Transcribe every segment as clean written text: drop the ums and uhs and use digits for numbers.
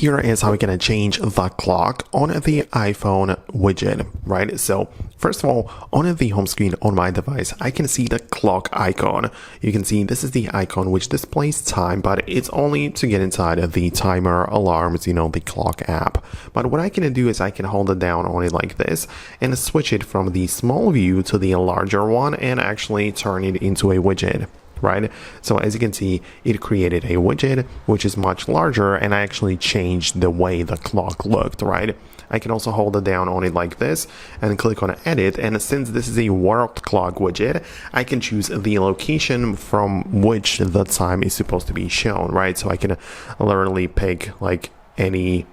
Here is how we're going to change the clock on the iPhone widget, right? So first of all, on the home screen on my device, I can see the clock icon. You can see this is the icon which displays time, but it's only to get inside of the timer, alarms, the clock app. But what I can do is I can hold it down on it like this and switch it from the small view to the larger one and actually turn it into a widget. Right? So as you can see, it created a widget which is much larger, and I actually changed the way the clock looked, right? I can also hold it down on it like this and click on edit, and since this is a world clock widget, I can choose the location from which the time is supposed to be shown, right? So I can literally pick like any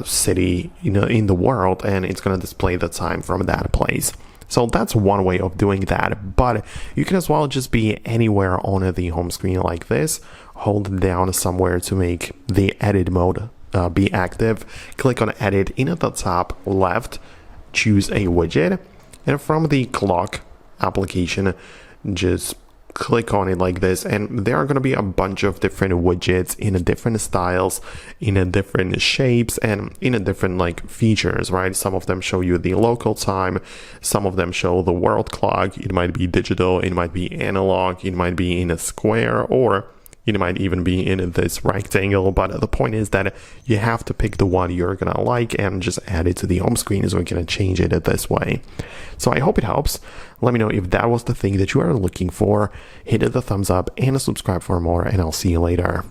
city in the world, and it's going to display the time from that place. So that's one way of doing that, but you can as well just be anywhere on the home screen like this, hold down somewhere to make the edit mode be active, click on edit in at the top left, choose a widget, and from the clock application, just click on it like this, and there are going to be a bunch of different widgets in different styles, in different shapes, and in different features, right? Some of them show you the local time, some of them show the world clock. It might be digital, it might be analog, it might be in a square, or it might even be in this rectangle. But the point is that you have to pick the one you're gonna like and just add it to the home screen, so we can change it this way. So I hope it helps. Let me know if that was the thing that you are looking for. Hit the thumbs up and subscribe for more, and I'll see you later.